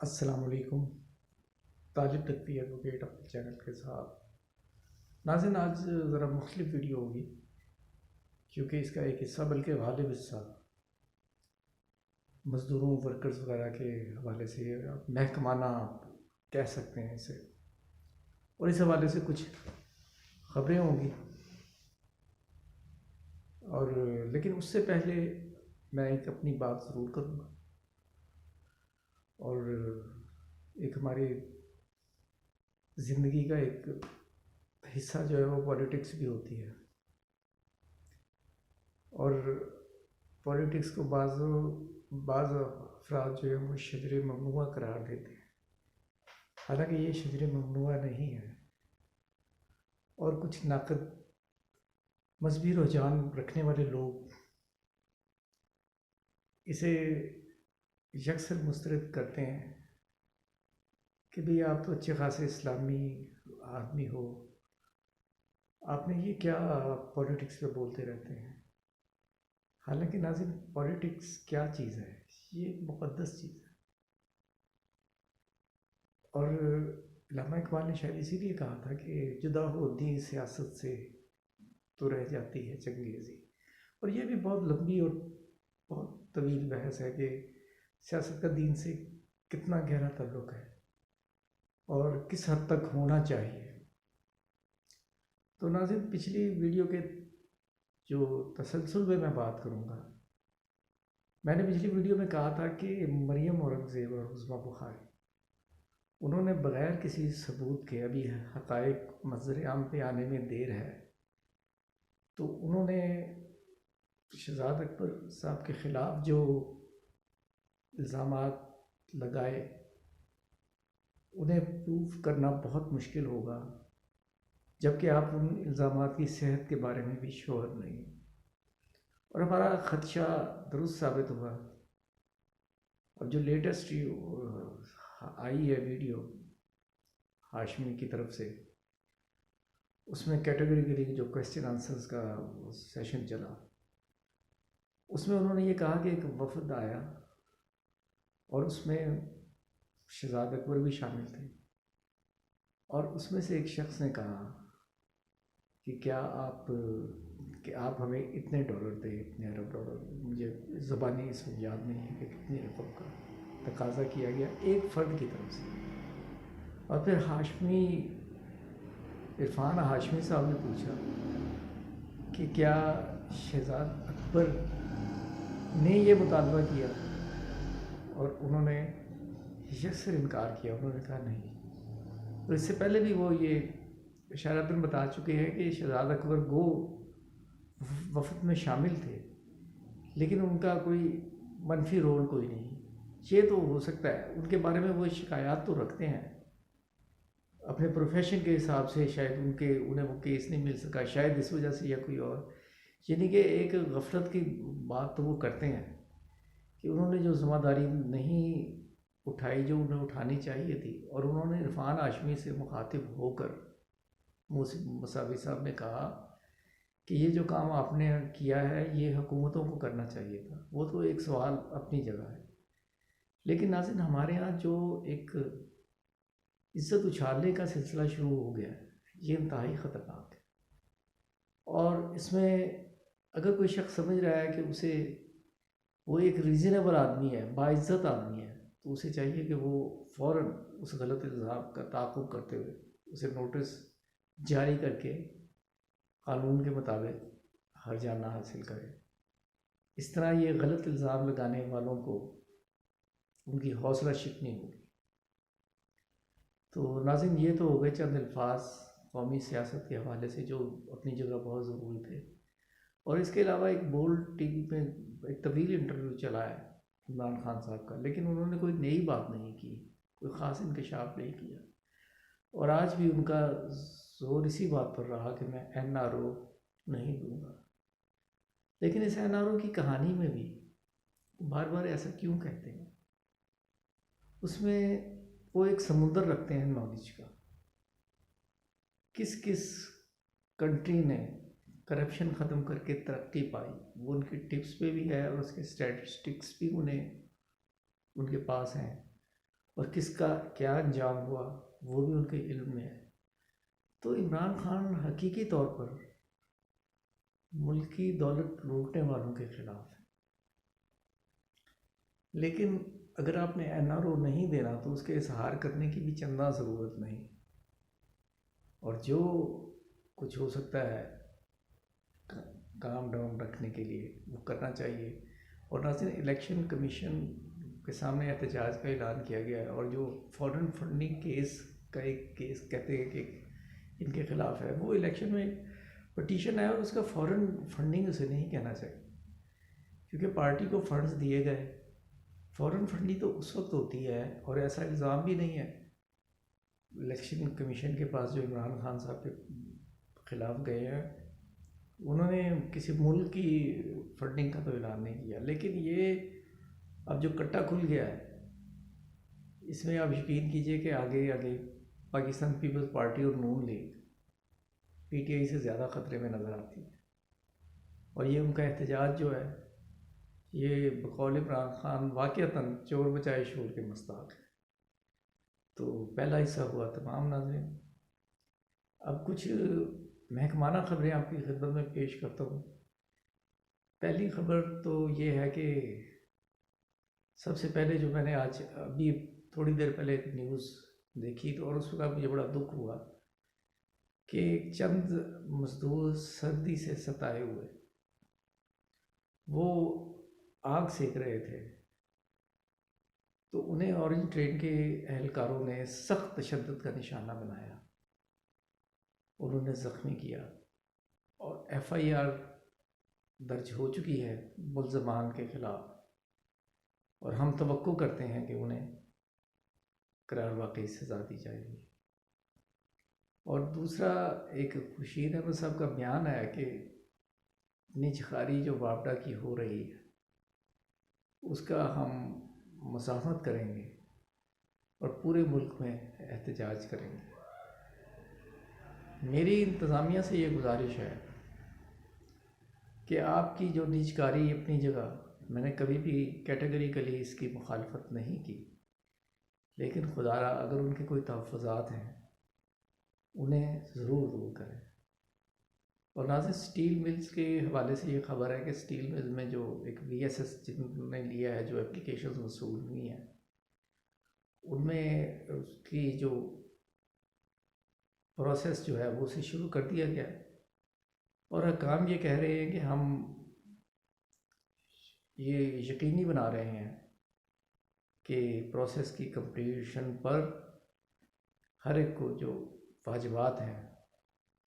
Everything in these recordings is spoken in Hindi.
अस्सलाम वालेकुम। ताजिब तकवी एडवोकेट अपने चैनल के साथ नाज़रीन, आज ज़रा मुख्तलिफ वीडियो होगी क्योंकि इसका एक हिस्सा बल्कि गालिब हिस्सा मज़दूरों वर्कर्स वगैरह के हवाले से महकमाना आप कह सकते हैं इसे, और इस हवाले से कुछ ख़बरें होंगी। और लेकिन उससे पहले मैं एक अपनी बात ज़रूर करूँगा। और एक हमारी ज़िंदगी का एक हिस्सा जो है वो पॉलिटिक्स भी होती है, और पॉलिटिक्स को बाज़ अफराद जो है वो शजर ममनुआ करार देते हैं, हालांकि ये शजर ममनुआ नहीं है। और कुछ नाकद मजहबी रुझान रखने वाले लोग इसे यकसर मुस्तरद करते हैं कि भाई आप तो अच्छे खासे इस्लामी आदमी हो, आपने ये क्या पॉलिटिक्स पे बोलते रहते हैं। हालांकि नाज़रीन, पॉलिटिक्स क्या चीज़ है? ये एक मुक़द्दस चीज़ है। और अल्लामा इकबाल ने शायद इसीलिए कहा था कि जुदा हो दीन सियासत से तो रह जाती है चंगेज़ी। और ये भी बहुत लंबी और बहुत तवील बहस है कि सियासत का दीन से कितना गहरा ताल्लुक़ है और किस हद तक होना चाहिए। तो नाज़रीन, पिछली वीडियो के जो तसलसल में मैं बात करूँगा, मैंने पिछली वीडियो में कहा था कि मरियम औरंगज़ेब और उज़्मा बुखारी, उन्होंने बग़ैर किसी सबूत के, अभी हक़ाइक़ मंज़र आम पे आने में देर है, तो उन्होंने शहज़ाद अकबर साहब के ख़िलाफ़ जो इल्ज़ामात लगाए उन्हें प्रूफ करना बहुत मुश्किल होगा, जबकि आप उन इल्ज़ामात की सेहत के बारे में भी श्योर नहीं। और हमारा ख़दशा दुरुस्त साबित हुआ। और जो लेटेस्ट आई है वीडियो हाशमी की तरफ से, उसमें कैटेगरी जो क्वेश्चन आंसर्स का सेशन चला, उसमें उन्होंने ये कहा कि एक वफ़द आया और उसमें शहज़ाद अकबर भी शामिल थे, और उसमें से एक शख्स ने कहा कि आप हमें इतने डॉलर दें, इतने अरब डॉलर, मुझे ज़बानी इसमें याद नहीं है कि कितनी रकम का तकाजा किया गया एक फ़र्द की तरफ से। और फिर इरफान हाशमी साहब ने पूछा कि क्या शहज़ाद अकबर ने ये मुतालबा किया, और उन्होंने यकसर इनकार किया। उन्होंने कहा नहीं। और इससे पहले भी वो ये इशारतन बता चुके हैं कि शहज़ाद अकबर गो वफ़द में शामिल थे, लेकिन उनका कोई मनफी रोल कोई नहीं। ये तो हो सकता है उनके बारे में वो शिकायत तो रखते हैं अपने प्रोफेशन के हिसाब से, शायद उन्हें वो केस नहीं मिल सका, शायद इस वजह से या कोई और, यानी कि एक गफलत की बात तो वो करते हैं कि उन्होंने जो ज़िम्मेदारी नहीं उठाई जो उन्हें उठानी चाहिए थी। और उन्होंने इरफान हाशमी से मुखातिब होकर मसावी साहब ने कहा कि ये जो काम आपने किया है ये हुकूमतों को करना चाहिए था। वो तो एक सवाल अपनी जगह है, लेकिन नाज़रीन, हमारे यहाँ जो एक इज़्ज़त उछालने का सिलसिला शुरू हो गया है, ये इंतहाई ख़तरनाक है। और इसमें अगर कोई शख्स समझ रहा है कि वो एक रीज़नेबल आदमी है, बाइज़्ज़त आदमी है, तो उसे चाहिए कि वो फ़ौरन उस गलत इल्ज़ाम का ताक़ुब करते हुए उसे नोटिस जारी करके कानून के मुताबिक हर्जाना हासिल करे। इस तरह ये गलत इल्ज़ाम लगाने वालों को उनकी हौसला शिकनी होगी। तो नाज़रीन, ये तो हो गए चंद अल्फाज कौमी सियासत के हवाले से जो अपनी जगह बहुत ज़रूरी थे। और इसके अलावा एक बोल्ड टीवी पे एक तवील इंटरव्यू चला है इमरान खान साहब का, लेकिन उन्होंने कोई नई बात नहीं की, कोई ख़ास इंकशाफ नहीं किया। और आज भी उनका जोर इसी बात पर रहा कि मैं NRO नहीं दूंगा। लेकिन इस NRO की कहानी में भी बार बार ऐसा क्यों कहते हैं? उसमें वो एक समुंदर रखते हैं नॉलेज का। किस किस कंट्री ने करप्शन ख़त्म करके तरक्की पाई, वो उनकी टिप्स पे भी है और उसके स्टैटिस्टिक्स भी उनके पास हैं। और किसका क्या अंजाम हुआ वो भी उनके इल्म में है। तो इमरान खान हकीकी तौर पर मुल्क की दौलत लूटने वालों के खिलाफ है, लेकिन अगर आपने NRO नहीं देना तो उसके इजहार करने की भी चंदा ज़रूरत नहीं, और जो कुछ हो सकता है काम डाउन रखने के लिए वो करना चाहिए। और नाज़रीन, इलेक्शन कमीशन के सामने एहतजाज का ऐलान किया गया है, और जो फॉरेन फंडिंग केस का एक केस कहते हैं कि इनके ख़िलाफ़ है, वो इलेक्शन में पटिशन है और उसका फॉरेन फंडिंग उसे नहीं कहना चाहिए, क्योंकि पार्टी को फंड्स दिए गए। फॉरेन फंडिंग तो उस वक्त होती है, और ऐसा इल्ज़ाम भी नहीं है इलेक्शन कमीशन के पास जो इमरान खान साहब के ख़िलाफ़ गए हैं, उन्होंने किसी मुल्क की फंडिंग का तो ऐलान नहीं किया। लेकिन ये अब जो कट्टा खुल गया है, इसमें आप यकीन कीजिए कि आगे आगे पाकिस्तान पीपल्स पार्टी और नून लीग PTI से ज़्यादा ख़तरे में नज़र आती है। और ये उनका एहतजाज जो है, ये बकौल इमरान खान वाक़अतन चोर बचाए शोर के मुस्ताक है। तो पहला हिस्सा हुआ तमाम नाज़रीन। अब कुछ महकमाना ख़बरें आपकी खिदमत में पेश करता हूँ। पहली ख़बर तो ये है कि सबसे पहले जो मैंने आज अभी थोड़ी देर पहले एक न्यूज़ देखी, तो और उस वक्त मुझे बड़ा दुख हुआ कि चंद मज़दूर सर्दी से सताए हुए वो आग सेक रहे थे, तो उन्हें ऑरेंज ट्रेन के एहलकारों ने सख्त तशद्दुद का निशाना बनाया, उन्होंने ज़ख्मी किया, और FIR दर्ज हो चुकी है मुल्ज़मान के ख़िलाफ़, और हम तवक्को करते हैं कि उन्हें करार वाक़ई सज़ा दी जाएगी। और दूसरा, एक खुर्शीद अहमद साहब का बयान है कि निजखारी जो वापडा की हो रही है उसका हम मुज़ाहमत करेंगे और पूरे मुल्क में एहतजाज करेंगे। मेरी इंतज़ामिया से ये गुजारिश है कि आपकी जो निजकारी अपनी जगह, मैंने कभी भी कैटेगरिकली इसकी मुखालफत नहीं की, लेकिन खुदारा अगर उनके कोई तहफ़्फ़ुज़ात हैं उन्हें ज़रूर दूर करें। और नाज़रीन, स्टील मिल्स के हवाले से ये ख़बर है कि स्टील मिल में जो एक VSS जिन्होंने लिया है, जो एप्लीकेशन वसूल हुई हैं, उनमें उसकी जो प्रोसेस जो है वो उसे शुरू कर दिया गया है, और हकाम ये कह रहे हैं कि हम ये यकीनी बना रहे हैं कि प्रोसेस की कंप्लीशन पर हर एक को जो वाजिबात हैं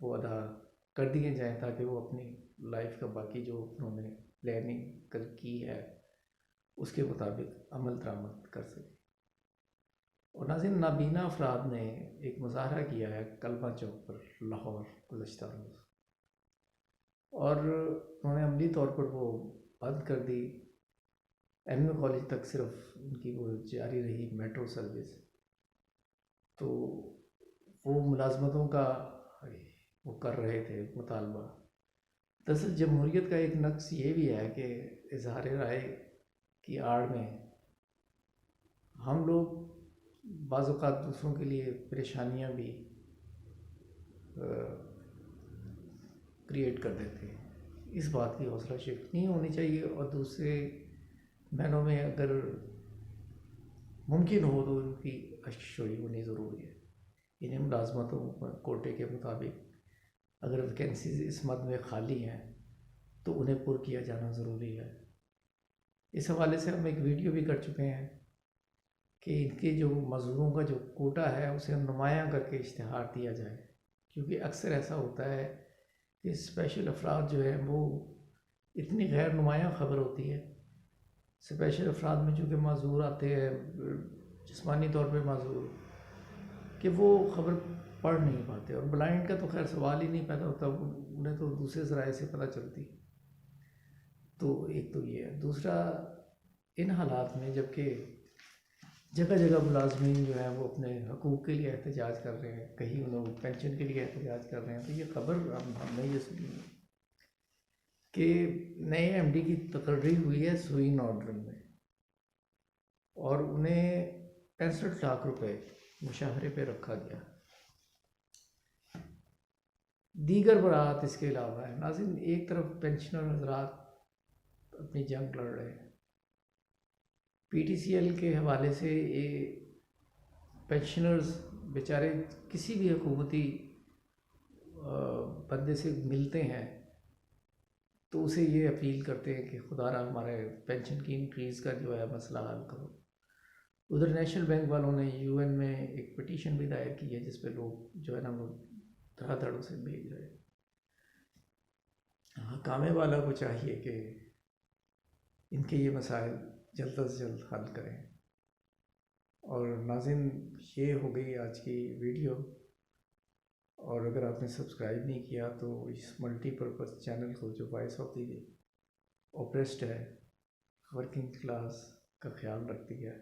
वो अदा कर दिए जाएँ, ताकि वो अपनी लाइफ का बाकी जो उन्होंने प्लानिंग कर की है उसके मुताबिक अमल दरामद कर सकें। और नाज़रीन, नाबीना अफराद ने एक मुजाहरा किया है कलमा चौक पर लाहौर गुज़श्ता रोज़, और उन्होंने अमली तौर पर वो बंद कर दी। MA कॉलेज तक सिर्फ उनकी वो जारी रही मेट्रो सर्विस, तो वो मुलाजमतों का वो कर रहे थे मुतालबा। दरअसल जमहूरियत का एक नक्स ये भी है कि इजहार राय की आड़ में हम लोग बाज़ औक़ात दूसरों के लिए परेशानियां भी क्रिएट कर देते हैं। इस बात की हौसला शिफ्ट नहीं होनी चाहिए, और दूसरे मैनों में अगर मुमकिन हो तो उनकी अशोई होनी ज़रूरी है। इन्हें मुलाजमतों कोटे के मुताबिक अगर वैकेंसीज इस मद में खाली हैं तो उन्हें पुर किया जाना ज़रूरी है। इस हवाले से हम एक वीडियो भी कर चुके हैं कि इनके जो मज़दूरों का जो कोटा है उसे नुमायाँ करके इश्तिहार दिया जाए, क्योंकि अक्सर ऐसा होता है कि स्पेशल अफराद जो है वो इतनी गैर नुमायाँ ख़बर होती है। स्पेशल अफराद में चूँकि माज़ूर आते हैं, जिस्मानी तौर पे माज़ूर, कि वो ख़बर पढ़ नहीं पाते, और ब्लाइंड का तो खैर सवाल ही नहीं पैदा होता, उन्हें तो दूसरे ज़राए से पता चलती। तो एक तो ये है। दूसरा, इन हालात में जबकि जगह जगह मुलाजमीन जो है वो अपने हकूक़ के लिए एहतजाज कर रहे हैं, कहीं लोग पेंशन के लिए एहतजाज कर रहे हैं, तो ये ख़बर हमने ये सुनी कि नए MD की तकर्री हुई है सुई नॉर्डर्न में, और उन्हें 65 लाख रुपए मुशाहरे पे रखा गया। दीगर बरात इसके अलावा है। नाज़रीन, एक तरफ पेंशनर हजरात अपनी जंग लड़ रहे हैं, PTCL के हवाले से ये पेंशनर्स बेचारे किसी भी हुकूमती बंदे से मिलते हैं तो उसे ये अपील करते हैं कि खुदारा हमारे पेंशन की इंक्रीज़ का जो है मसला हल करो। उधर नेशनल बैंक वालों ने UN में एक पिटीशन भी दायर की है जिस पे लोग जो है ना वो धड़ाधड़ से भेज रहे हैं। हाँ, कामे वाला को चाहिए कि इनके ये मसाइल जल्द से जल्द हल करें। और नाज़रीन, ये हो गई आज की वीडियो। और अगर आपने सब्सक्राइब नहीं किया तो इस मल्टीपर्पज़ चैनल को, जो वॉइस ऑफ दी ओप्रेस्ड है, वर्किंग क्लास का ख्याल रखती है,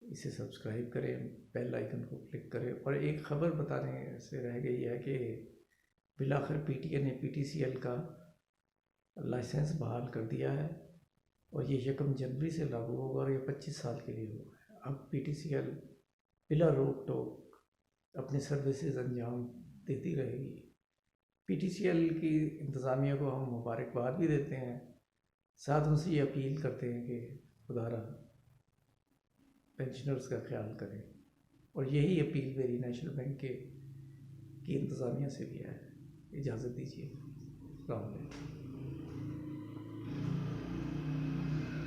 इसे सब्सक्राइब करें, बेल आइकन को क्लिक करें। और एक ख़बर बताने से रह गई है कि बिलाखिर PTN ने PTCL का लाइसेंस बहाल कर दिया है और ये 1 जनवरी से लागू होगा और ये 25 साल के लिए होगा। अब PTCL बिला रोक टोक अपनी सर्विसेज अंजाम देती रहेगी। PTCL की इंतज़ामिया को हम मुबारकबाद भी देते हैं, साथ उनसे ये अपील करते हैं कि खुदारा पेंशनर्स का ख्याल करें। और यही अपील मेरी नेशनल बैंक की इंतज़ामिया से भी है। इजाज़त दीजिए। अस्सलाम वालेकुम।